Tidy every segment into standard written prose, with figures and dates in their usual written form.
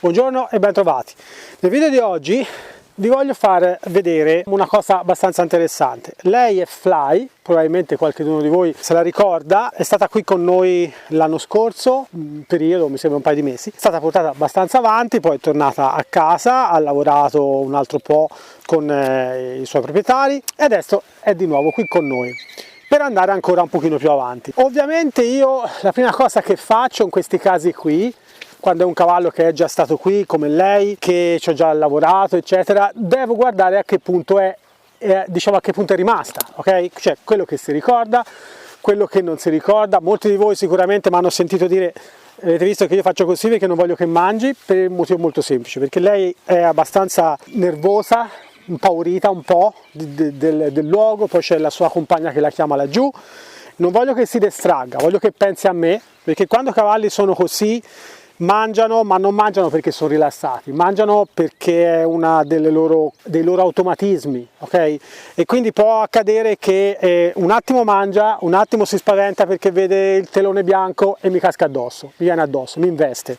Buongiorno e ben trovati. Nel video di oggi vi voglio far vedere una cosa abbastanza interessante. Lei è Fly, probabilmente qualcuno di voi se la ricorda, è stata qui con noi l'anno scorso, un periodo, mi sembra un paio di mesi, è stata portata abbastanza avanti, poi è tornata a casa, ha lavorato un altro po' con i suoi proprietari e adesso è di nuovo qui con noi per andare ancora un pochino più avanti. Ovviamente io la prima cosa che faccio in questi casi qui, quando è un cavallo che è già stato qui come lei, che ci ho già lavorato eccetera, devo guardare a che punto diciamo a che punto è rimasta, ok? Cioè quello che si ricorda, quello che non si ricorda. Molti di voi sicuramente mi hanno sentito dire: avete visto che io faccio così perché non voglio che mangi, per un motivo molto semplice, perché lei è abbastanza nervosa, impaurita un po' del luogo, poi c'è la sua compagna che la chiama laggiù. Non voglio che si distragga, voglio che pensi a me, perché quando i cavalli sono così mangiano, ma non mangiano perché sono rilassati, mangiano perché è una dei loro automatismi, ok? E quindi può accadere che un attimo mangia, un attimo si spaventa perché vede il telone bianco e mi casca addosso, mi viene addosso, mi investe.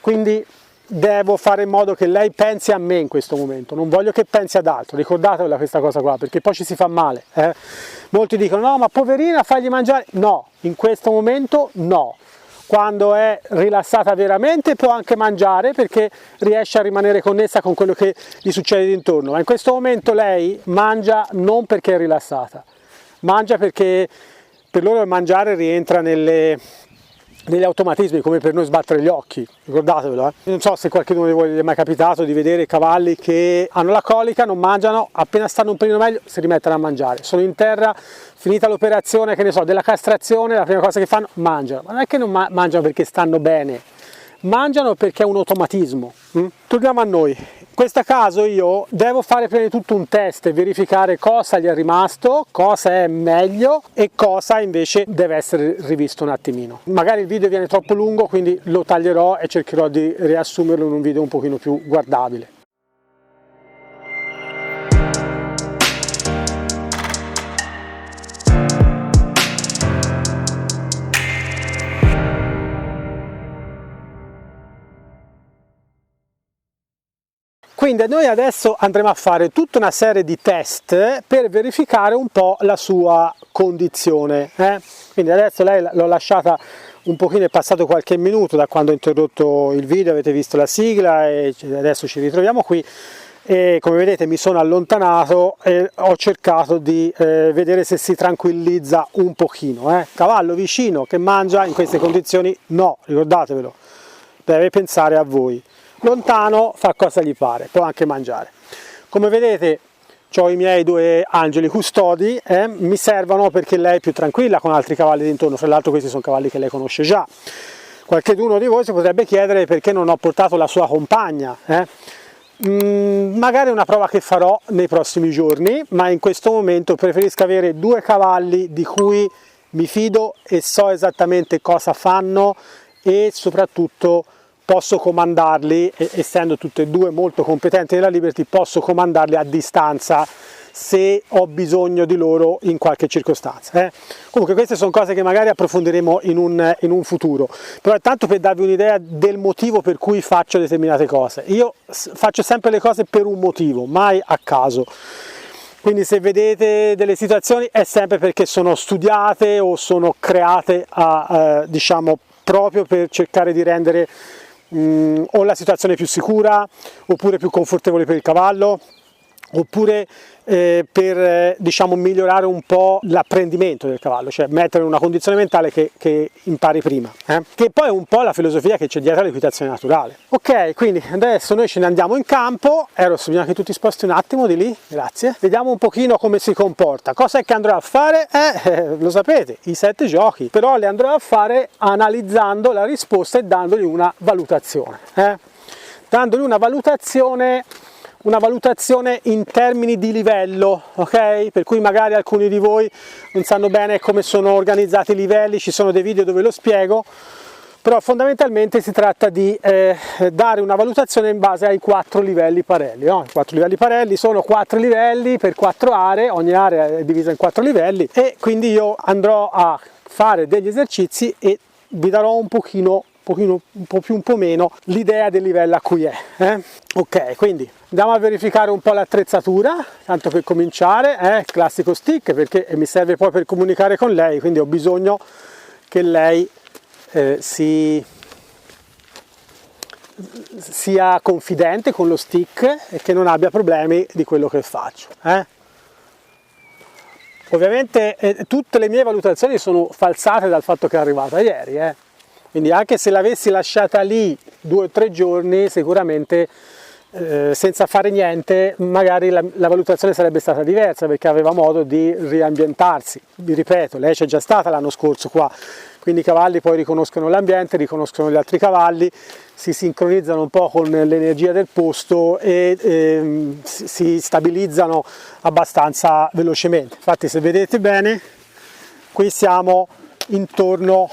Quindi devo fare in modo che lei pensi a me in questo momento, non voglio che pensi ad altro, ricordatevela questa cosa qua, perché poi ci si fa male. Molti dicono: no, ma poverina, fagli mangiare. No, in questo momento no. Quando è rilassata veramente può anche mangiare perché riesce a rimanere connessa con quello che gli succede d'intorno, ma in questo momento lei mangia non perché è rilassata, mangia perché per loro il mangiare rientra negli automatismi, come per noi sbattere gli occhi, ricordatevelo. Non so se qualcuno di voi gli è mai capitato di vedere cavalli che hanno la colica, non mangiano, appena stanno un pelino meglio si rimettono a mangiare, sono in terra, finita l'operazione, che ne so, della castrazione, la prima cosa che fanno, mangiano. Ma non è che non mangiano perché stanno bene, mangiano perché è un automatismo. Torniamo a noi. In questo caso io devo fare prima di tutto un test e verificare cosa gli è rimasto, cosa è meglio e cosa invece deve essere rivisto un attimino. Magari il video viene troppo lungo, quindi lo taglierò e cercherò di riassumerlo in un video un pochino più guardabile. Quindi noi adesso andremo a fare tutta una serie di test per verificare un po' la sua condizione. Quindi adesso lei l'ho lasciata un pochino, è passato qualche minuto da quando ho interrotto il video, avete visto la sigla e adesso ci ritroviamo qui. E come vedete mi sono allontanato e ho cercato di vedere se si tranquillizza un pochino. Cavallo vicino che mangia in queste condizioni no, ricordatevelo, deve pensare a voi. Lontano fa cosa gli pare, può anche mangiare. Come vedete ho i miei due angeli custodi, mi servono perché lei è più tranquilla con altri cavalli d'intorno, fra l'altro questi sono cavalli che lei conosce già. Qualcuno di voi si potrebbe chiedere perché non ho portato la sua compagna. Magari è una prova che farò nei prossimi giorni, ma in questo momento preferisco avere due cavalli di cui mi fido e so esattamente cosa fanno e soprattutto posso comandarli, essendo tutte e due molto competenti nella Liberty, posso comandarli a distanza se ho bisogno di loro in qualche circostanza. Comunque queste sono cose che magari approfondiremo in un futuro, però è tanto per darvi un'idea del motivo per cui faccio determinate cose. Io faccio sempre le cose per un motivo, mai a caso. Quindi se vedete delle situazioni è sempre perché sono studiate o sono create diciamo proprio per cercare di rendere o la situazione più sicura, oppure più confortevole per il cavallo, oppure per diciamo migliorare un po' l'apprendimento del cavallo, cioè mettere in una condizione mentale che impari prima, che poi è un po' la filosofia che c'è dietro all'equitazione naturale. Ok, quindi adesso noi ce ne andiamo in campo. Eros, bisogna che tu ti sposti un attimo di lì, grazie. Vediamo un pochino come si comporta. Cosa è che andrò a fare? Lo sapete, i 7 giochi, però li andrò a fare analizzando la risposta e dandogli una valutazione, dandogli una valutazione in termini di livello, ok? Per cui magari alcuni di voi non sanno bene come sono organizzati i livelli, ci sono dei video dove lo spiego, però fondamentalmente si tratta di dare una valutazione in base ai 4 livelli Parelli. I 4 livelli Parelli sono 4 livelli per 4 aree, ogni area è divisa in 4 livelli e quindi io andrò a fare degli esercizi e vi darò un pochino un po' più, un po' meno, l'idea del livello a cui è. Ok, quindi andiamo a verificare un po' l'attrezzatura, tanto per cominciare, il classico stick, perché mi serve poi per comunicare con lei, quindi ho bisogno che lei sia confidente con lo stick e che non abbia problemi di quello che faccio. Ovviamente tutte le mie valutazioni sono falsate dal fatto che è arrivata ieri, quindi anche se l'avessi lasciata lì 2 o 3 giorni, sicuramente senza fare niente, magari la valutazione sarebbe stata diversa, perché aveva modo di riambientarsi. Vi ripeto, lei c'è già stata l'anno scorso qua, quindi i cavalli poi riconoscono l'ambiente, riconoscono gli altri cavalli, si sincronizzano un po' con l'energia del posto e si stabilizzano abbastanza velocemente. Infatti, se vedete bene, qui siamo intorno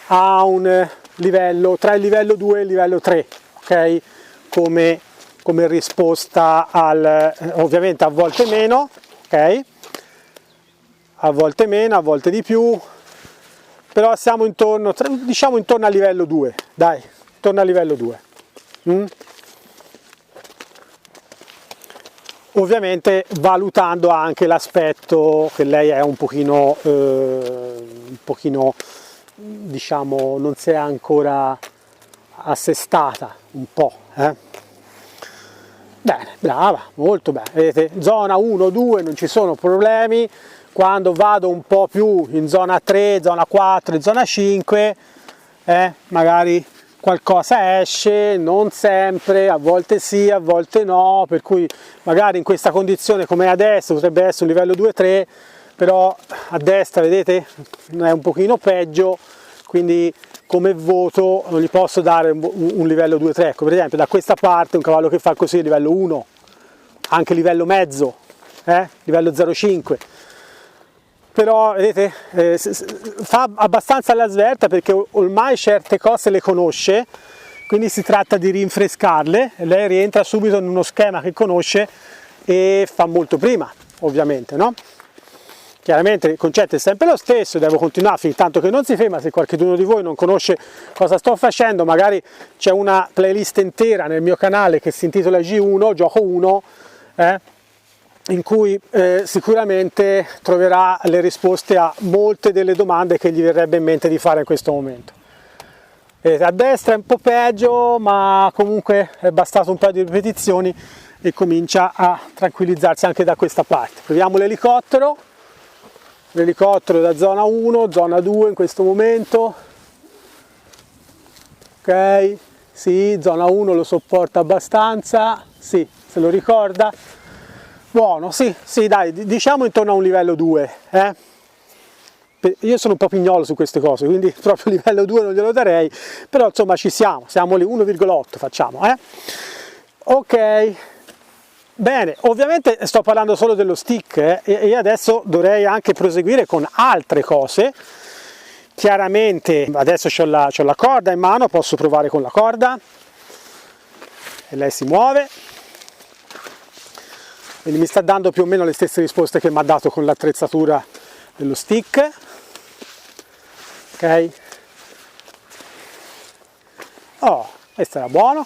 a un livello tra il livello 2 e il livello 3, ok? Come risposta ovviamente a volte meno, ok? A volte meno, a volte di più, però siamo intorno, diciamo intorno al livello 2, dai, intorno al livello 2. Ovviamente valutando anche l'aspetto che lei è un pochino, diciamo, non si è ancora assestata un po'. Bene, brava, molto bene. Vedete, zona 1, 2 non ci sono problemi. Quando vado un po' più in zona 3, zona 4, zona 5, magari qualcosa esce, non sempre, a volte sì, a volte no, per cui magari in questa condizione come adesso potrebbe essere un livello 2-3, però a destra, vedete, è un pochino peggio, quindi come voto non gli posso dare un livello 2-3. Ecco, per esempio da questa parte un cavallo che fa così è livello 1, anche livello mezzo, livello 0,5. Però vedete, fa abbastanza alla svelta, perché ormai certe cose le conosce, quindi si tratta di rinfrescarle, e lei rientra subito in uno schema che conosce e fa molto prima, ovviamente, no? Chiaramente il concetto è sempre lo stesso, devo continuare fin tanto che non si ferma. Se qualcuno di voi non conosce cosa sto facendo, magari c'è una playlist intera nel mio canale che si intitola G1, Gioco 1, in cui sicuramente troverà le risposte a molte delle domande che gli verrebbe in mente di fare in questo momento. A destra è un po' peggio, ma comunque è bastato un paio di ripetizioni e comincia a tranquillizzarsi anche da questa parte. Proviamo l'elicottero da zona 1, zona 2 in questo momento. Ok, sì, zona 1 lo sopporta abbastanza, sì, se lo ricorda. Buono, sì, dai, diciamo intorno a un livello 2. Io sono un po' pignolo su queste cose, quindi proprio livello 2 non glielo darei, però insomma ci siamo lì, 1,8 facciamo. Ok, bene, ovviamente sto parlando solo dello stick e adesso dovrei anche proseguire con altre cose. Chiaramente adesso c'ho la corda in mano, posso provare con la corda e lei si muove. Quindi mi sta dando più o meno le stesse risposte che mi ha dato con l'attrezzatura dello stick. Ok? Oh, questo era buono.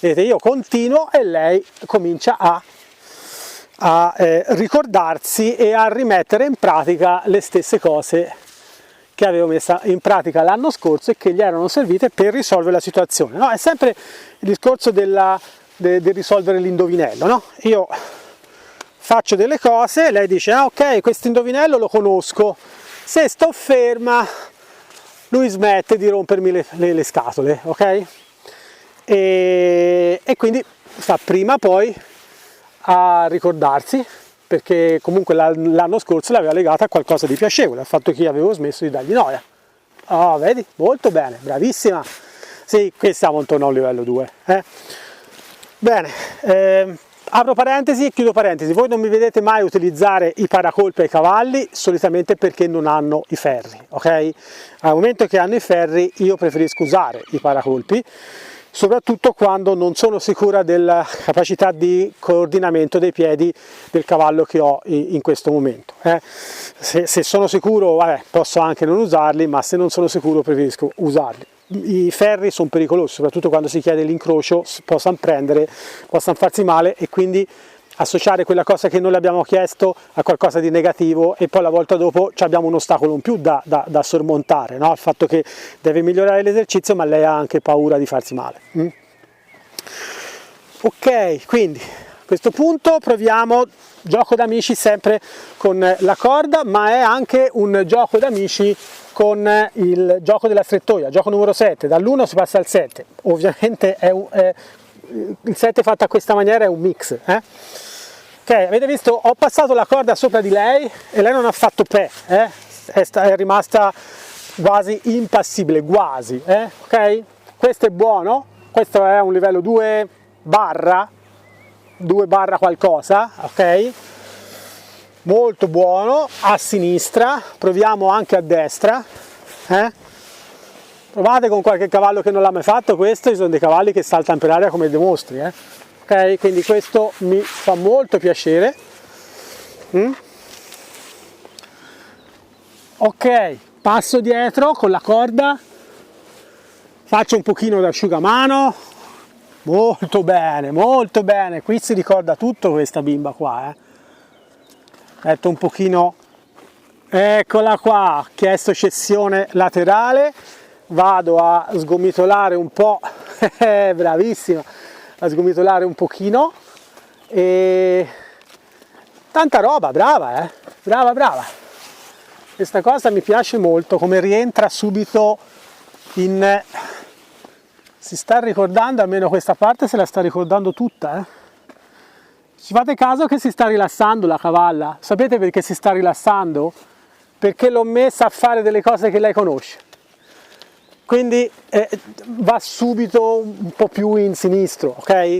Vedete, io continuo e lei comincia a ricordarsi e a rimettere in pratica le stesse cose che avevo messo in pratica l'anno scorso e che gli erano servite per risolvere la situazione. No? È sempre il discorso del risolvere l'indovinello. No? Io faccio delle cose, lei dice ok, questo indovinello lo conosco, se sto ferma lui smette di rompermi le scatole, ok? E quindi sta prima poi a ricordarsi, perché comunque l'anno scorso l'aveva legata a qualcosa di piacevole, al fatto che io avevo smesso di dargli noia. Oh, vedi? Molto bene, bravissima. Sì, qui siamo intorno a un livello 2. Bene, apro parentesi e chiudo parentesi. Voi non mi vedete mai utilizzare i paracolpi ai cavalli, solitamente perché non hanno i ferri, ok? Al momento che hanno i ferri io preferisco usare i paracolpi, soprattutto quando non sono sicura della capacità di coordinamento dei piedi del cavallo che ho in questo momento. Se sono sicuro, vabbè, posso anche non usarli, ma se non sono sicuro preferisco usarli. i ferri sono pericolosi, soprattutto quando si chiede l'incrocio, possano farsi male, e quindi associare quella cosa che noi le abbiamo chiesto a qualcosa di negativo, e poi la volta dopo abbiamo un ostacolo in più da sormontare, no? Il fatto che deve migliorare l'esercizio, ma lei ha anche paura di farsi male. Ok, quindi a questo punto proviamo gioco d'amici sempre con la corda, ma è anche un gioco d'amici con il gioco della strettoia, gioco numero 7, dall'1 si passa al 7, ovviamente il 7 fatto a questa maniera è un mix. Ok, avete visto, ho passato la corda sopra di lei e lei non ha fatto è rimasta quasi impassibile, quasi, ok? Questo è buono, questo è un livello 2 barra qualcosa, ok? Molto buono. A sinistra, proviamo anche a destra, provate con qualche cavallo che non l'ha mai fatto. Questi sono dei cavalli che saltano per aria come dei mostri, ok? Quindi questo mi fa molto piacere. Ok, passo dietro con la corda, faccio un pochino da asciugamano. Molto bene, molto bene. Qui si ricorda tutto questa bimba qua, metto un pochino, eccola qua, ho chiesto cessione laterale, vado a sgomitolare un po', bravissima, a sgomitolare un pochino, e tanta roba, brava, brava. Questa cosa mi piace molto, come rientra subito in... Si sta ricordando, almeno questa parte se la sta ricordando tutta, Ci fate caso che si sta rilassando la cavalla? Sapete perché si sta rilassando? Perché l'ho messa a fare delle cose che lei conosce. Quindi va subito un po' più in sinistro, ok?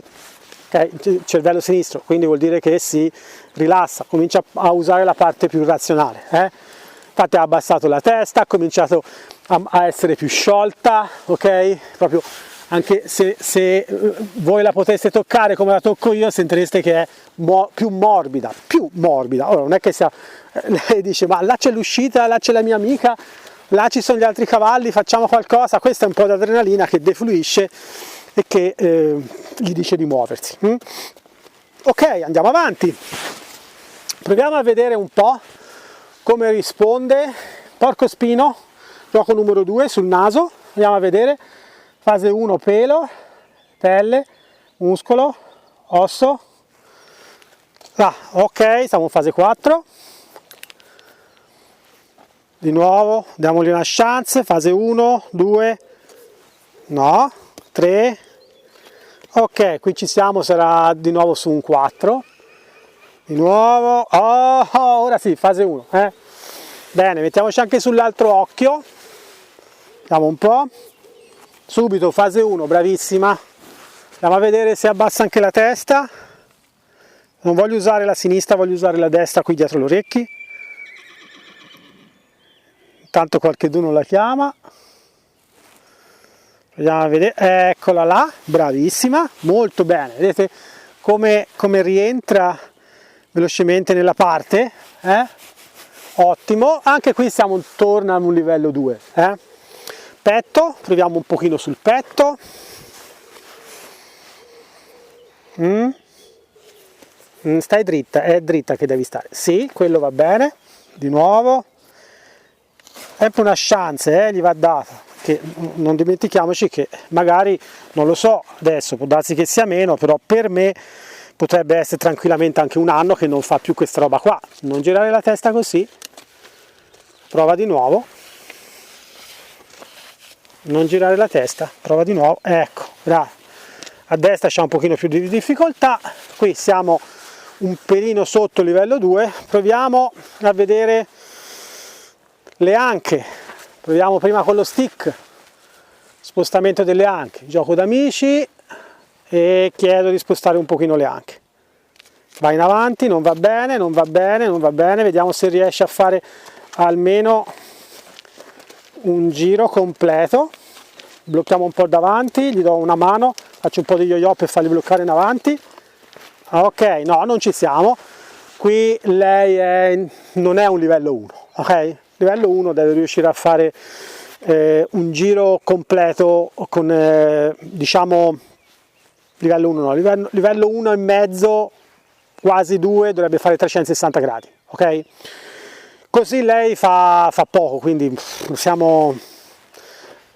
Cervello sinistro, quindi vuol dire che si rilassa, comincia a usare la parte più razionale. Infatti ha abbassato la testa, ha cominciato a essere più sciolta, ok? Proprio, anche se voi la poteste toccare come la tocco io, sentireste che è più morbida. Ora non è che lei dice ma là c'è l'uscita, là c'è la mia amica, là ci sono gli altri cavalli, facciamo qualcosa. Questa è un po' d'adrenalina che defluisce e che gli dice di muoversi. Ok, andiamo avanti, proviamo a vedere un po' come risponde Porco Spino, gioco numero 2 sul naso. Andiamo a vedere. Fase 1 pelo, pelle, muscolo, osso. Ok, siamo in fase 4. Di nuovo, diamogli una chance. Fase 1, 2, no, 3. Ok, qui ci siamo, sarà di nuovo su un 4. Di nuovo, ora sì, fase 1. Bene, mettiamoci anche sull'altro occhio. Vediamo un po'. Subito fase 1, bravissima. Andiamo a vedere se abbassa anche la testa. Non voglio usare la sinistra, voglio usare la destra qui dietro gli orecchi. Intanto qualcheduno la chiama. Andiamo a vedere, eccola là, bravissima, molto bene. Vedete come rientra velocemente nella parte? Ottimo, anche qui siamo intorno a un livello 2. Petto, proviamo un pochino sul petto. Stai dritta, è dritta che devi stare. Sì, quello va bene. Di nuovo. Sempre una chance, gli va data. Che non dimentichiamoci che magari, non lo so, adesso può darsi che sia meno, però per me potrebbe essere tranquillamente anche un anno che non fa più questa roba qua. Non girare la testa così. Prova di nuovo. Non girare la testa, prova di nuovo, ecco, bravo. A destra c'è un pochino più di difficoltà, qui siamo un pelino sotto livello 2, proviamo a vedere le anche, proviamo prima con lo stick, spostamento delle anche, gioco d'amici, e chiedo di spostare un pochino le anche. Vai in avanti, non va bene, vediamo se riesce a fare almeno un giro completo. Blocchiamo un po' davanti, gli do una mano, faccio un po' di yo-yo per farli bloccare in avanti. Ok, no, non ci siamo. Qui lei non è un livello 1, ok? Livello 1 deve riuscire a fare un giro completo con diciamo livello 1 no, livello 1 e mezzo, quasi 2, dovrebbe fare 360 gradi, ok? Così lei fa poco, quindi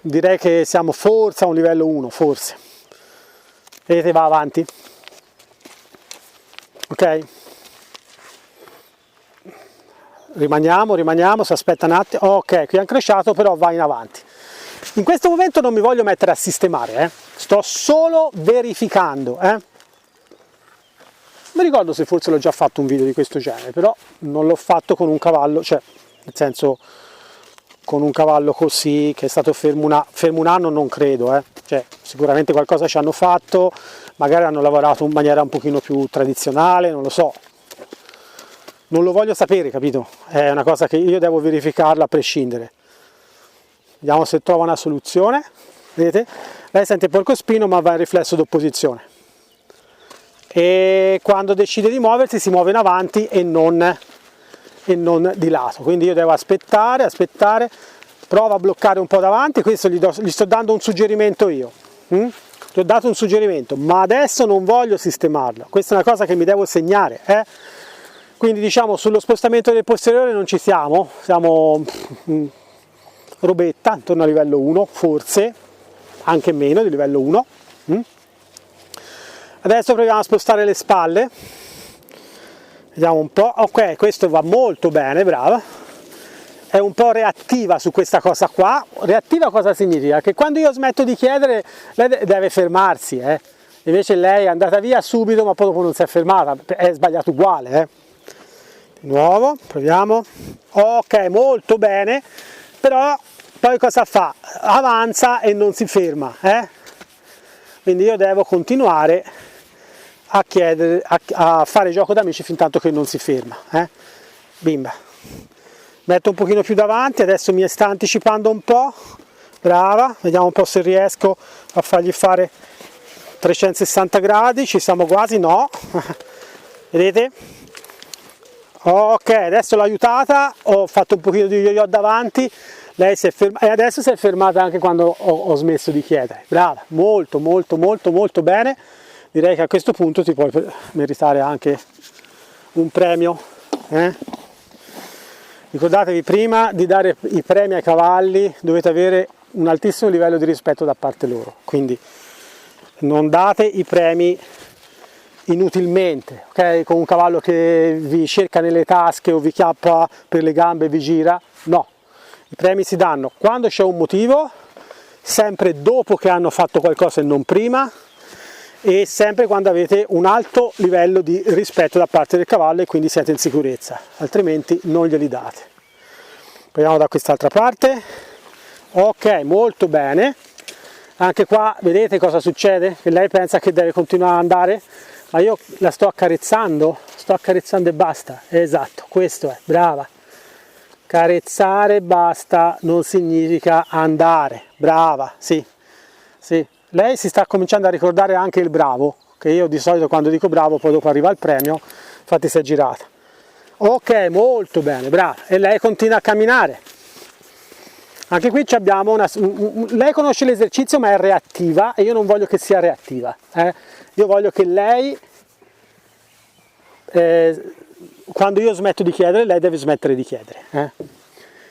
direi che siamo forse a un livello 1, forse. Vedete, va avanti, ok? Rimaniamo, si aspetta un attimo, ok, qui è incresciato, però va in avanti. In questo momento non mi voglio mettere a sistemare, sto solo verificando. Mi ricordo se forse l'ho già fatto un video di questo genere, però non l'ho fatto con un cavallo, cioè nel senso con un cavallo così che è stato fermo un anno, non credo, cioè sicuramente qualcosa ci hanno fatto, magari hanno lavorato in maniera un pochino più tradizionale, non lo so. Non lo voglio sapere, capito? È una cosa che io devo verificarla a prescindere. Vediamo se trova una soluzione. Vedete? Lei sente il porcospino ma va in riflesso d'opposizione. E quando decide di muoversi si muove in avanti e non di lato. Quindi io devo aspettare. Prova a bloccare un po' davanti. Questo gli sto dando un suggerimento io. Ti ho dato un suggerimento, ma adesso non voglio sistemarlo. Questa è una cosa che mi devo segnare. Quindi diciamo sullo spostamento del posteriore non ci siamo robetta, intorno a livello 1, forse, anche meno di livello 1. Adesso proviamo a spostare le spalle, vediamo un po', ok, questo va molto bene, brava. È un po' reattiva su questa cosa qua. Reattiva cosa significa? Che quando io smetto di chiedere lei deve fermarsi, invece lei è andata via subito ma poi dopo non si è fermata, è sbagliato uguale, Di nuovo, proviamo, ok, molto bene, però poi cosa fa? Avanza e non si ferma, Quindi io devo continuare a chiedere, a fare gioco d'amici fin tanto che non si ferma, Bimba. Metto un pochino più davanti, adesso mi sta anticipando un po', brava, vediamo un po' se riesco a fargli fare 360 gradi, ci siamo quasi, no, vedete? Ok, adesso l'ho aiutata, ho fatto un pochino di yo-yo davanti, lei si è fermata e adesso si è fermata anche quando ho smesso di chiedere. Brava, molto bene. Direi che a questo punto ti puoi meritare anche un premio. Ricordatevi, prima di dare i premi ai cavalli dovete avere un altissimo livello di rispetto da parte loro, quindi non date i premi inutilmente, ok? Con un cavallo che vi cerca nelle tasche o vi chiappa per le gambe e vi gira, no, i premi si danno quando c'è un motivo, sempre dopo che hanno fatto qualcosa e non prima, e sempre quando avete un alto livello di rispetto da parte del cavallo e quindi siete in sicurezza, altrimenti non glieli date. Proviamo da quest'altra parte, ok, molto bene, anche qua vedete cosa succede? Che lei pensa che deve continuare ad andare, ma io la sto accarezzando e basta, esatto, questo è, brava. Carezzare basta non significa andare, brava, sì. Lei si sta cominciando a ricordare anche il bravo, che io di solito quando dico bravo poi dopo arriva il premio, infatti si è girata. Ok, molto bene, brava, e lei continua a camminare. Anche qui abbiamo lei conosce l'esercizio ma è reattiva e io non voglio che sia reattiva, Io voglio che lei, quando io smetto di chiedere, lei deve smettere di chiedere.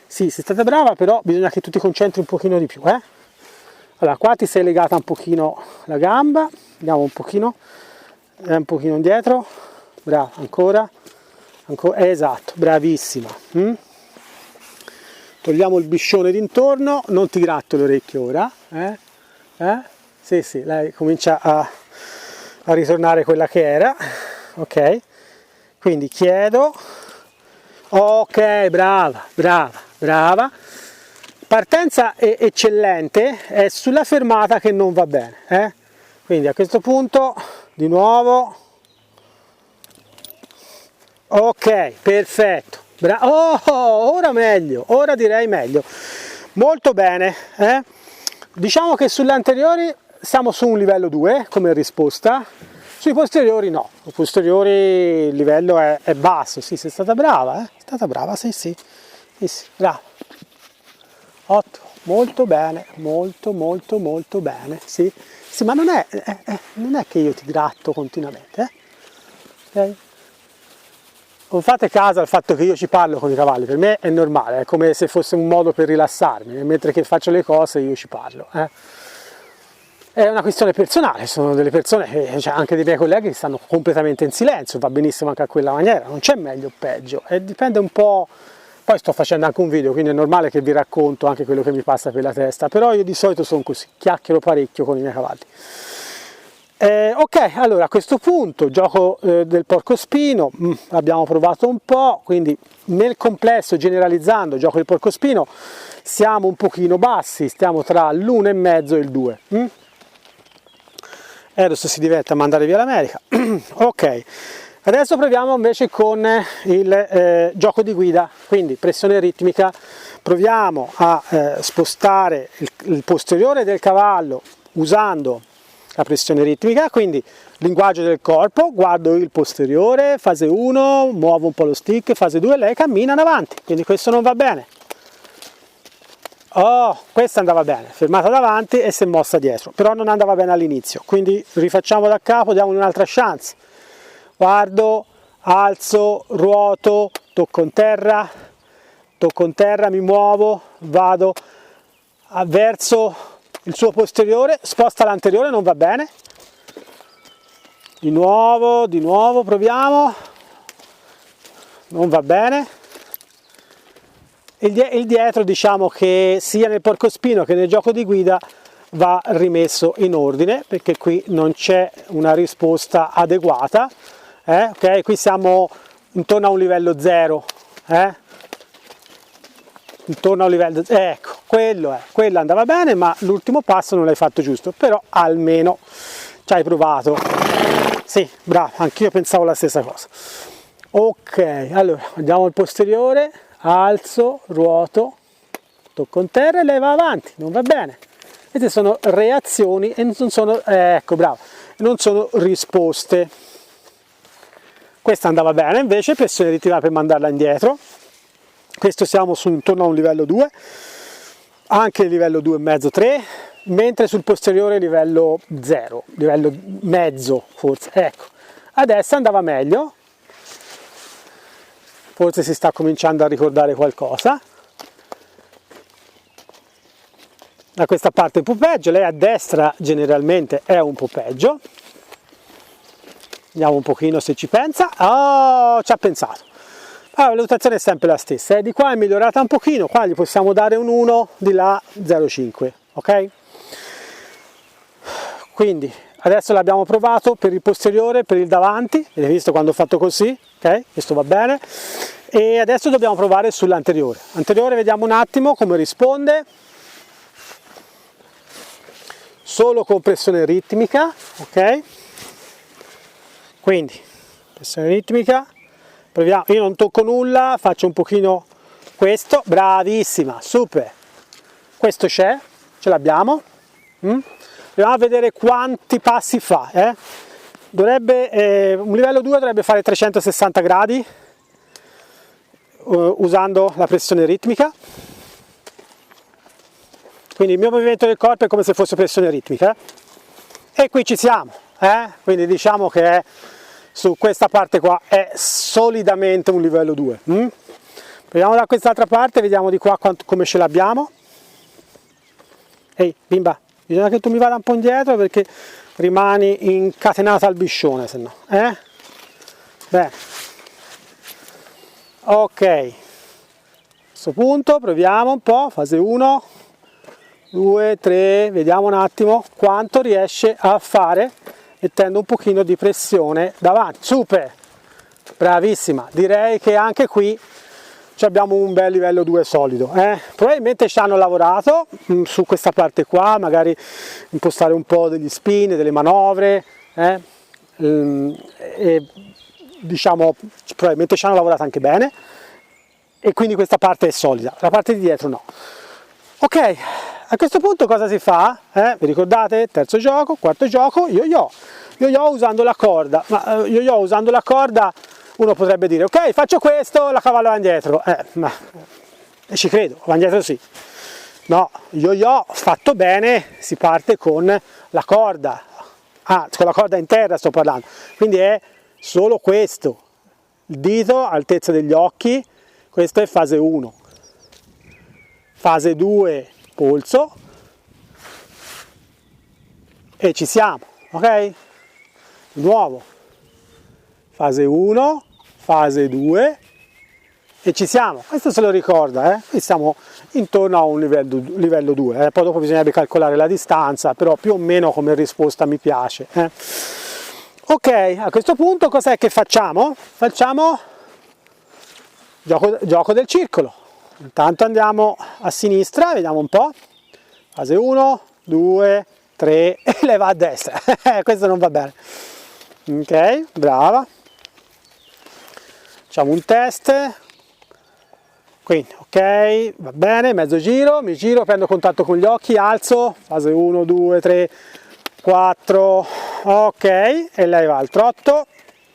Sì, sei stata brava, però bisogna che tu ti concentri un pochino di più. Allora, qua ti sei legata un pochino la gamba, andiamo un pochino indietro, brava, ancora, esatto, bravissima. Togliamo il biscione d'intorno, non ti gratto le orecchie ora, Sì, lei comincia a ritornare quella che era, ok? Quindi chiedo, ok, brava. Partenza eccellente, è sulla fermata che non va bene, Quindi a questo punto, di nuovo, ok, perfetto. Ora meglio, ora direi meglio, molto bene, Diciamo che sulle anteriori siamo su un livello 2 come risposta, sui posteriori no, sui posteriori il livello è basso. Sì, sei stata brava, sì, brava, brava, ottimo. molto bene, molto bene, sì, sì, ma non è che io ti gratto continuamente, ok? Non fate caso al fatto che io ci parlo con i cavalli, per me è normale, è come se fosse un modo per rilassarmi, mentre che faccio le cose io ci parlo. È una questione personale, sono delle persone, cioè anche dei miei colleghi che stanno completamente in silenzio, va benissimo anche a quella maniera, non c'è meglio o peggio, dipende un po', poi sto facendo anche un video, quindi è normale che vi racconto anche quello che mi passa per la testa, però io di solito sono così, chiacchiero parecchio con i miei cavalli. Ok, allora a questo punto gioco del porcospino, abbiamo provato un po', quindi nel complesso, generalizzando, gioco del porcospino, siamo un pochino bassi, stiamo tra l'1,5 e il 2. Adesso si diverte a mandare via l'America. Ok, adesso proviamo invece con il gioco di guida, quindi pressione ritmica, proviamo a spostare il posteriore del cavallo usando la pressione ritmica, quindi linguaggio del corpo, guardo il posteriore, fase 1, muovo un po' lo stick, fase 2, lei cammina in avanti, quindi questo non va bene. Oh, questa andava bene, fermata davanti e si è mossa dietro, però non andava bene all'inizio, quindi rifacciamo da capo, diamogli un'altra chance. Guardo, alzo, ruoto, tocco in terra, mi muovo, vado verso il suo posteriore, sposta l'anteriore, non va bene, di nuovo, proviamo, non va bene. Il dietro, diciamo che sia nel porcospino che nel gioco di guida va rimesso in ordine, perché qui non c'è una risposta adeguata, ok? Qui siamo intorno a un livello 0, intorno a un livello 0, ecco, quello andava bene, ma l'ultimo passo non l'hai fatto giusto, però almeno ci hai provato. Sì, bravo, anch'io pensavo la stessa cosa. Ok, allora andiamo al posteriore, alzo, ruoto, tocco in terra e lei va avanti, non va bene. Queste sono reazioni e non sono, ecco, bravo, non sono risposte. Questa andava bene, invece pressione ritmica per mandarla indietro. Questo siamo su intorno a un livello 2, anche livello 2,5, 3, mentre sul posteriore livello 0, livello mezzo forse, ecco. Adesso andava meglio, forse si sta cominciando a ricordare qualcosa. Da questa parte un po' peggio, lei a destra generalmente è un po' peggio. Vediamo un pochino se ci pensa. Oh, ci ha pensato. La valutazione è sempre la stessa, di qua è migliorata un pochino, qua gli possiamo dare un 1, di là 0,5, ok? Quindi adesso l'abbiamo provato per il posteriore, per il davanti, avete visto quando ho fatto così, ok? Questo va bene. E adesso dobbiamo provare sull'anteriore. Anteriore, vediamo un attimo come risponde. Solo con pressione ritmica, ok? Quindi pressione ritmica. Proviamo, io non tocco nulla, faccio un pochino questo, bravissima, super, questo c'è, ce l'abbiamo. Proviamo a vedere quanti passi fa, Dovrebbe, un livello 2 dovrebbe fare 360 gradi usando la pressione ritmica, quindi il mio movimento del corpo è come se fosse pressione ritmica, e qui ci siamo, quindi diciamo che è su questa parte qua è solidamente un livello 2. Proviamo da quest'altra parte, vediamo di qua come ce l'abbiamo. Ehi bimba, bisogna che tu mi vada un po' indietro perché rimani incatenata al biscione, se no, bene, ok, a questo punto proviamo un po', fase 1, 2, 3, vediamo un attimo quanto riesce a fare mettendo un pochino di pressione davanti. Super, bravissima, direi che anche qui abbiamo un bel livello 2 solido, probabilmente ci hanno lavorato su questa parte qua, magari impostare un po' degli spin, delle manovre, e diciamo probabilmente ci hanno lavorato anche bene, e quindi questa parte è solida, la parte di dietro no. Ok, a questo punto cosa si fa? Vi ricordate? Terzo gioco, quarto gioco, yo-yo usando la corda, ma yo-yo usando la corda uno potrebbe dire ok, faccio questo, la cavallo va indietro, ma ci credo, va indietro sì, No, yo-yo fatto bene si parte con la corda, con la corda in terra sto parlando, quindi è solo questo, il dito altezza degli occhi, questo è fase 1. Fase 2 polso e ci siamo, ok? Di nuovo, fase 1, fase 2 e ci siamo, questo se lo ricorda, qui siamo intorno a un livello 2, poi dopo bisognerebbe calcolare la distanza, però più o meno come risposta mi piace. Ok, a questo punto cos'è che facciamo? Facciamo gioco del circolo. Intanto andiamo a sinistra, vediamo un po', fase 1, 2, 3 e lei va a destra, questo non va bene. Ok, brava. Facciamo un test. Quindi, ok, va bene, mezzo giro, mi giro, prendo contatto con gli occhi, alzo, fase 1, 2, 3, 4, ok, e lei va al trotto,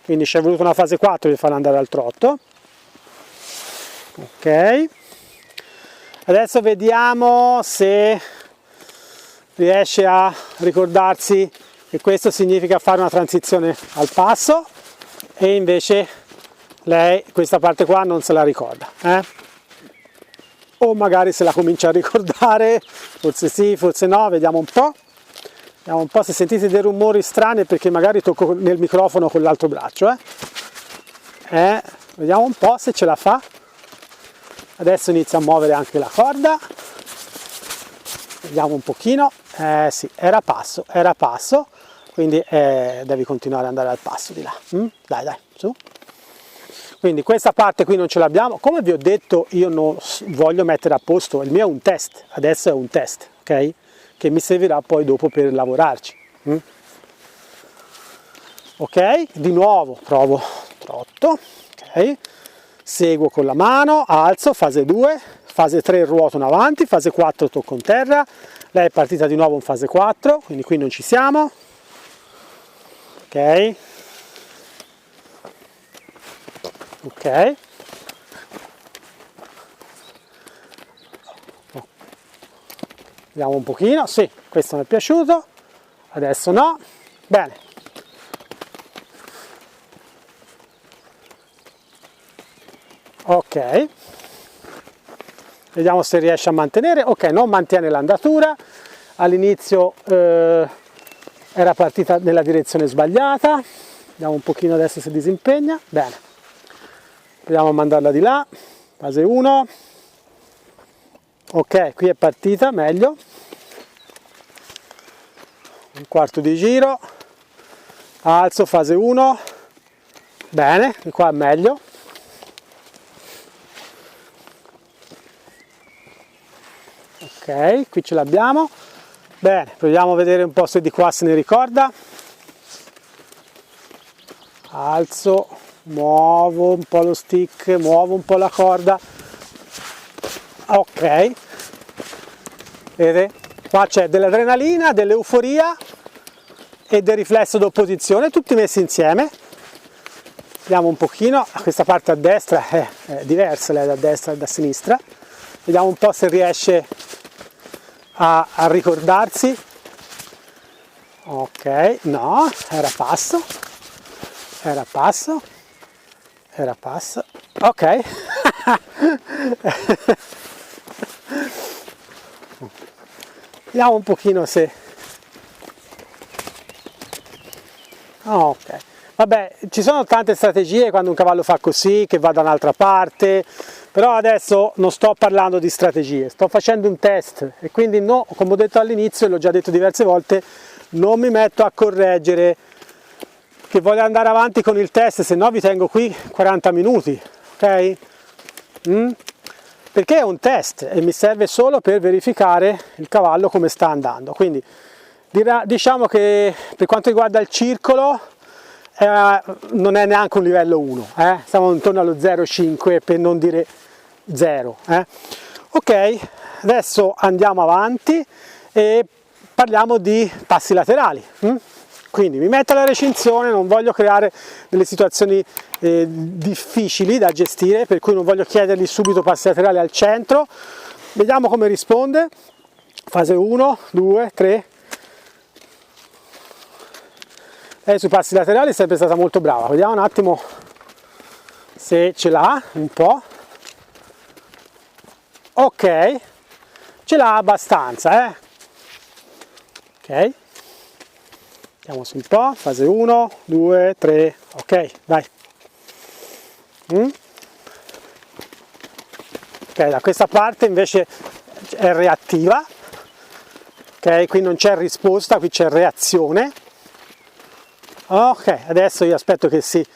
quindi ci è voluta una fase 4 per farla andare al trotto. Ok, adesso vediamo se riesce a ricordarsi che questo significa fare una transizione al passo e invece lei questa parte qua non se la ricorda, o magari se la comincia a ricordare, forse sì, forse no, vediamo un po'. Vediamo un po' se sentite dei rumori strani perché magari tocco nel microfono con l'altro braccio. Vediamo un po' se ce la fa. Adesso inizia a muovere anche la corda. Vediamo un pochino. Sì, era passo, quindi devi continuare ad andare al passo di là. Dai, su. Quindi questa parte qui non ce l'abbiamo, come vi ho detto io non voglio mettere a posto, il mio è un test, adesso è un test, ok? Che mi servirà poi dopo per lavorarci. Ok, di nuovo provo trotto, ok? Seguo con la mano, alzo, fase 2, fase 3 ruoto in avanti, fase 4 tocco in terra, lei è partita di nuovo in fase 4, quindi qui non ci siamo, ok? Ok, vediamo un pochino, sì, questo mi è piaciuto, adesso no, bene. Ok, vediamo se riesce a mantenere, ok, non mantiene l'andatura, all'inizio era partita nella direzione sbagliata, vediamo un pochino adesso se disimpegna, bene. Proviamo a mandarla di là, fase 1, ok, qui è partita, meglio, un quarto di giro, alzo, fase 1, bene, di qua è meglio, ok, qui ce l'abbiamo, bene, proviamo a vedere un po' se di qua se ne ricorda, alzo, muovo un po' lo stick, muovo un po' la corda, ok, vedete? Qua c'è dell'adrenalina, dell'euforia e del riflesso d'opposizione, tutti messi insieme. Vediamo un pochino, questa parte a destra è diversa, lei da destra e da sinistra, vediamo un po' se riesce a ricordarsi. Ok, no, era passo, ok. Vediamo un pochino se... ok, vabbè, ci sono tante strategie quando un cavallo fa così, che va da un'altra parte, però adesso non sto parlando di strategie, sto facendo un test e quindi no, come ho detto all'inizio e l'ho già detto diverse volte, non mi metto a correggere che voglio andare avanti con il test, se no vi tengo qui 40 minuti, ok? Perché è un test e mi serve solo per verificare il cavallo come sta andando, quindi diciamo che per quanto riguarda il circolo non è neanche un livello 1, siamo intorno allo 0,5 per non dire 0. Ok, adesso andiamo avanti e parliamo di passi laterali. Quindi mi metto alla recinzione, non voglio creare delle situazioni difficili da gestire, per cui non voglio chiedergli subito passi laterali al centro, vediamo come risponde. Fase 1, 2, 3. Lei sui passi laterali è sempre stata molto brava. Vediamo un attimo se ce l'ha un po'. Ok, ce l'ha abbastanza, ok, andiamo su un po', fase 1, 2, 3, ok, dai. Ok, da questa parte invece è reattiva, ok, qui non c'è risposta, qui c'è reazione. Ok, adesso io aspetto che si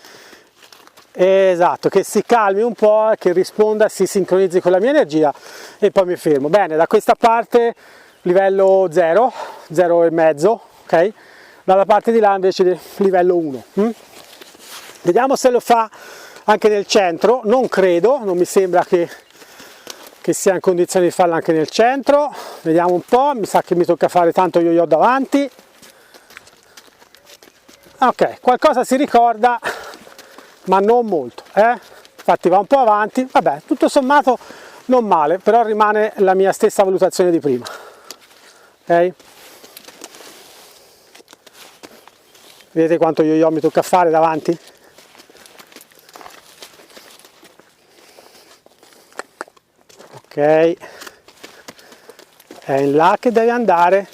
calmi un po', che risponda, si sincronizzi con la mia energia e poi mi fermo. Bene, da questa parte livello 0, 0,5, ok? Dalla parte di là invece livello 1. Vediamo se lo fa anche nel centro. Non credo, non mi sembra che sia in condizione di farlo anche nel centro. Vediamo un po', mi sa che mi tocca fare tanto yo-yo davanti. Ok, qualcosa si ricorda, ma non molto, infatti va un po' avanti, vabbè, tutto sommato non male, però rimane la mia stessa valutazione di prima, ok? Vedete quanto yo-yo mi tocca fare davanti? Ok, è in là che deve andare,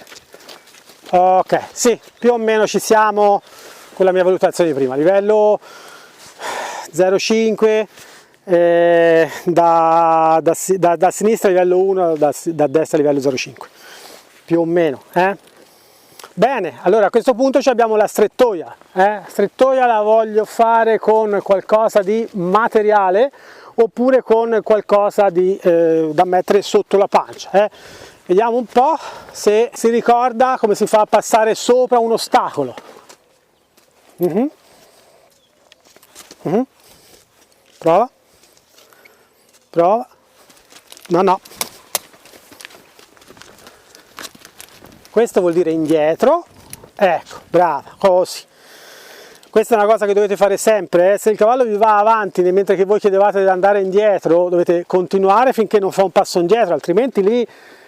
ok, sì, più o meno ci siamo con la mia valutazione di prima, livello 0,5, da sinistra livello 1, da destra livello 0,5, più o meno. Bene, allora a questo punto abbiamo la strettoia. Strettoia la voglio fare con qualcosa di materiale oppure con qualcosa da mettere sotto la pancia. Vediamo un po' se si ricorda come si fa a passare sopra un ostacolo. Prova, prova, no, questo vuol dire indietro, ecco, brava, così. Questa è una cosa che dovete fare sempre, se il cavallo vi va avanti mentre che voi chiedevate di andare indietro, dovete continuare finché non fa un passo indietro, altrimenti lì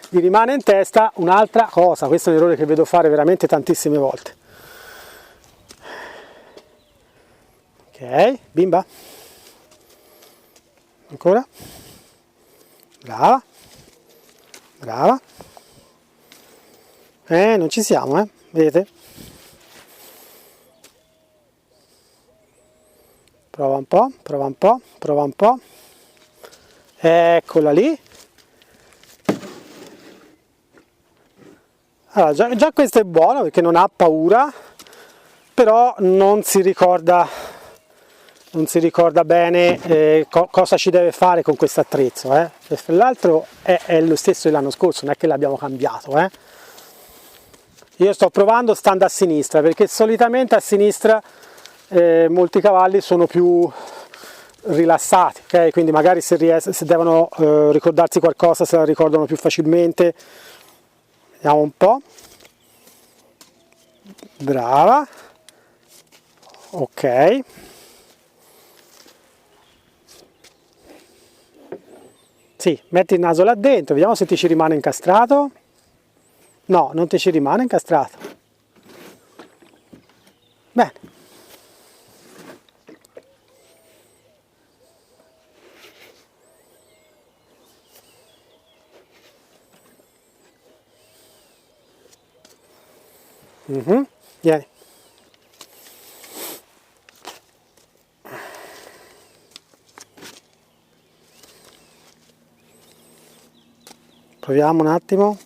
gli rimane in testa un'altra cosa. Questo è un errore che vedo fare veramente tantissime volte. Ok, bimba, ancora, brava, brava, non ci siamo, vedete? Prova un po', prova un po', prova un po', eccola lì. Allora, già questo è buono perché non ha paura, però non si ricorda bene cosa ci deve fare con questo attrezzo. L'altro è lo stesso dell'anno scorso, non è che l'abbiamo cambiato. Io sto provando stando a sinistra, perché solitamente a sinistra molti cavalli sono più rilassati, okay? Quindi magari se devono ricordarsi qualcosa se la ricordano più facilmente. Vediamo un po', brava, ok, sì, metti il naso là dentro, vediamo se ti ci rimane incastrato. No, non ti ci rimane incastrato. Bene. Vieni. Proviamo un attimo.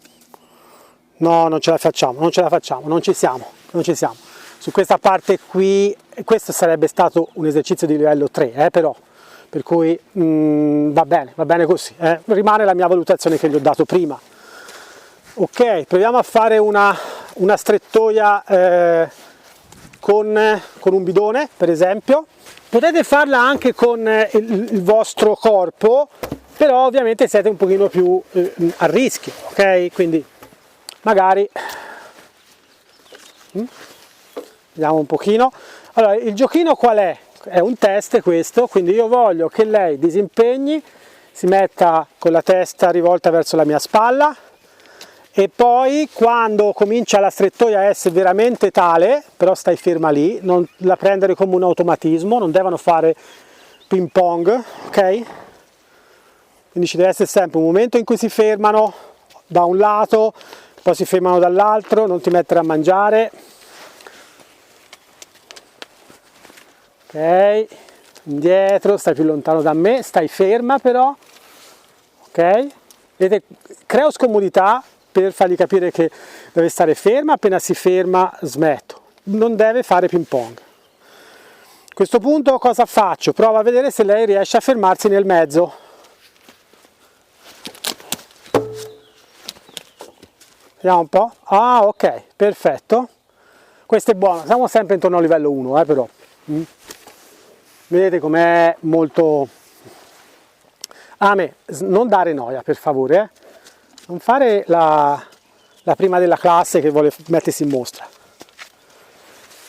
No, non ce la facciamo, non ci siamo. Su questa parte qui, questo sarebbe stato un esercizio di livello 3, però, per cui va bene così, rimane la mia valutazione che gli ho dato prima. Ok, proviamo a fare una strettoia con un bidone, per esempio. Potete farla anche con il vostro corpo, però ovviamente siete un pochino più a rischio, ok? Quindi magari vediamo un pochino. Allora, il giochino qual è? È un test questo, quindi io voglio che lei disimpegni si metta con la testa rivolta verso la mia spalla, e poi quando comincia la strettoia a essere veramente tale, però stai ferma lì, non la prendere come un automatismo, non devono fare ping pong, ok? Quindi ci deve essere sempre un momento in cui si fermano da un lato, poi si fermano dall'altro, non ti mettere a mangiare, ok? Indietro, stai più lontano da me, stai ferma però, ok? Vedete, creo scomodità per fargli capire che deve stare ferma, appena si ferma smetto, non deve fare ping pong. A questo punto cosa faccio? Provo a vedere se lei riesce a fermarsi nel mezzo. Vediamo un po'. Ah, ok, perfetto. Questo è buono, siamo sempre intorno al livello 1, però. Vedete com'è molto... A me, non dare noia, per favore, Non fare la prima della classe che vuole mettersi in mostra.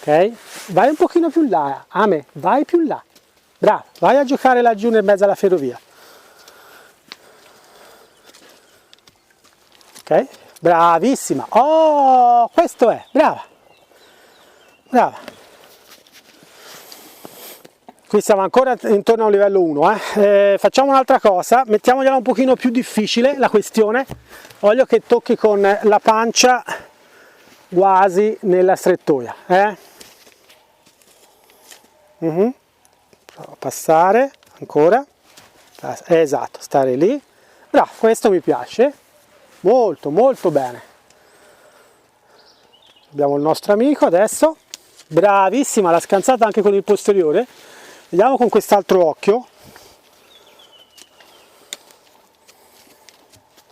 Ok? Vai un pochino più là, Ame, vai più là. Bravo, vai a giocare laggiù nel mezzo alla ferrovia. Ok? Bravissima. Oh, questo è, brava. Brava. Qui siamo ancora intorno a un livello 1. Facciamo un'altra cosa, mettiamogliela un pochino più difficile la questione. Voglio che tocchi con la pancia quasi nella strettoia. Provo a passare, ancora. Esatto, stare lì. Bravo, questo mi piace. Molto, molto bene. Abbiamo il nostro amico adesso. Bravissima, l'ha scansata anche con il posteriore. Vediamo con quest'altro occhio.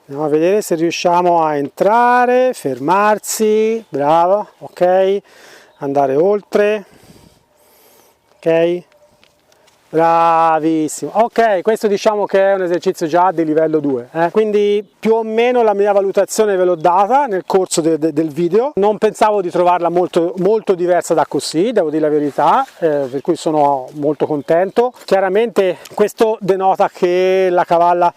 Andiamo a vedere se riusciamo a entrare, fermarsi, bravo, ok, andare oltre, ok, bravissimo, ok, questo diciamo che è un esercizio già di livello 2, quindi più o meno la mia valutazione ve l'ho data nel corso del video. Non pensavo di trovarla molto, molto diversa da così, devo dire la verità, per cui sono molto contento. Chiaramente questo denota che la cavalla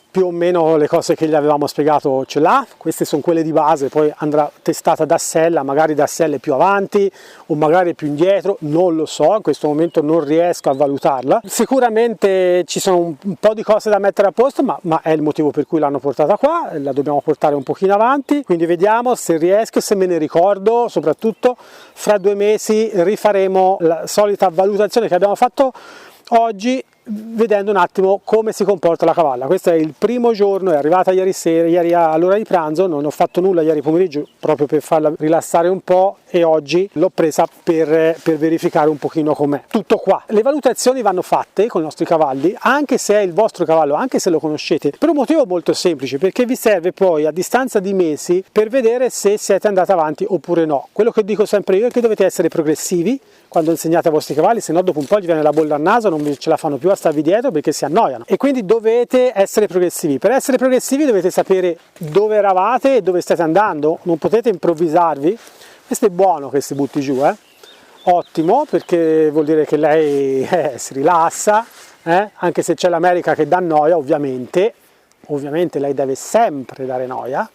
più o meno le cose che gli avevamo spiegato ce l'ha. Queste sono quelle di base, poi andrà testata da sella, magari da selle più avanti o magari più indietro, non lo so, in questo momento non riesco a valutarla. Sicuramente ci sono un po' di cose da mettere a posto, ma è il motivo per cui l'hanno portata qua, la dobbiamo portare un pochino avanti, quindi vediamo se riesco, se me ne ricordo. Soprattutto fra 2 mesi rifaremo la solita valutazione che abbiamo fatto oggi, vedendo un attimo come si comporta la cavalla. Questo è il primo giorno, è arrivata ieri sera, ieri all'ora di pranzo, non ho fatto nulla ieri pomeriggio proprio per farla rilassare un po', e oggi l'ho presa per verificare un pochino com'è. Tutto qua. Le valutazioni vanno fatte con i nostri cavalli, anche se è il vostro cavallo, anche se lo conoscete, per un motivo molto semplice, perché vi serve poi a distanza di mesi per vedere se siete andati avanti oppure no. Quello che dico sempre io è che dovete essere progressivi quando insegnate ai vostri cavalli, se no dopo un po' gli viene la bolla al naso, non ce la fanno più a starvi dietro perché si annoiano, e quindi dovete essere progressivi. Per essere progressivi dovete sapere dove eravate e dove state andando, non potete improvvisarvi. Questo è buono che si butti giù, ottimo, perché vuol dire che lei si rilassa, anche se c'è l'America che dà noia, ovviamente lei deve sempre dare noia,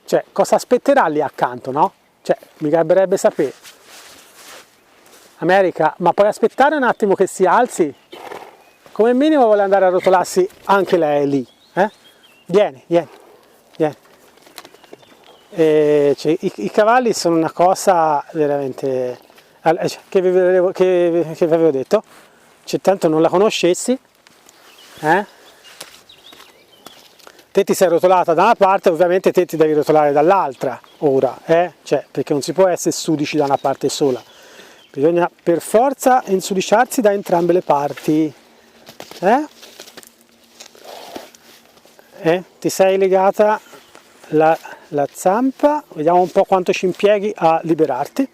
cioè cosa aspetterà lì accanto, no? Cioè mi piacerebbe sapere. America, ma puoi aspettare un attimo che si alzi? Come minimo vuole andare a rotolarsi anche lei lì, Vieni. Cioè, i cavalli sono una cosa veramente... che vi avevo detto? Cioè, tanto non la conoscessi, te ti sei rotolata da una parte, ovviamente te ti devi rotolare dall'altra ora, cioè, perché non si può essere sudici da una parte sola. Bisogna per forza insudiciarsi da entrambe le parti. Ti sei legata la zampa, vediamo un po' quanto ci impieghi a liberarti.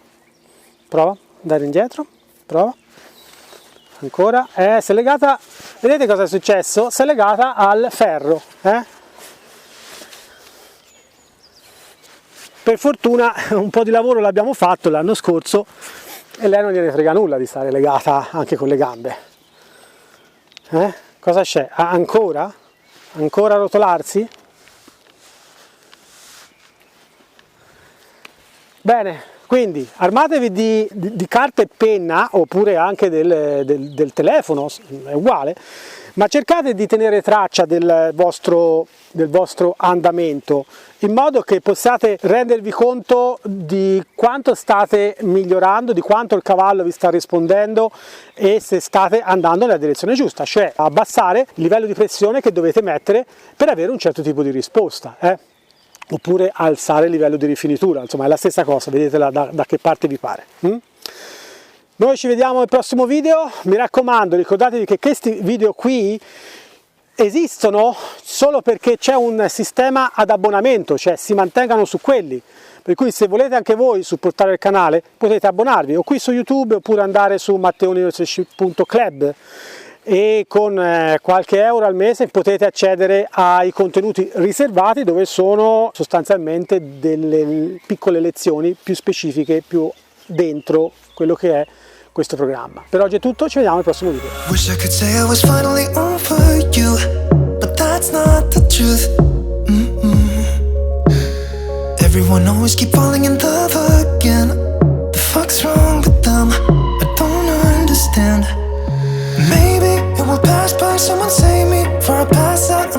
Prova, andare indietro, prova. Ancora, si è legata, vedete cosa è successo? Si è legata al ferro. Per fortuna un po' di lavoro l'abbiamo fatto l'anno scorso, e lei non gliene frega nulla di stare legata anche con le gambe. Cosa c'è? Ancora? Ancora a rotolarsi? Bene, quindi armatevi di carta e penna, oppure anche del telefono, è uguale, ma cercate di tenere traccia del vostro andamento, in modo che possiate rendervi conto di quanto state migliorando, di quanto il cavallo vi sta rispondendo e se state andando nella direzione giusta, cioè abbassare il livello di pressione che dovete mettere per avere un certo tipo di risposta. Oppure alzare il livello di rifinitura, insomma è la stessa cosa, vedetela da che parte vi pare. Noi ci vediamo nel prossimo video, mi raccomando ricordatevi che questi video qui esistono solo perché c'è un sistema ad abbonamento, cioè si mantengano su quelli, per cui se volete anche voi supportare il canale potete abbonarvi o qui su YouTube oppure andare su matteoniversity.club e con qualche euro al mese potete accedere ai contenuti riservati, dove sono sostanzialmente delle piccole lezioni più specifiche, più dentro quello che è questo programma. Per oggi è tutto, ci vediamo al prossimo video. Wish I could say I was finally over you, but that's not the truth. Everyone always keep falling in love again. The fuck's wrong with them? I don't understand. Maybe it will pass by, someone save me for I pass out.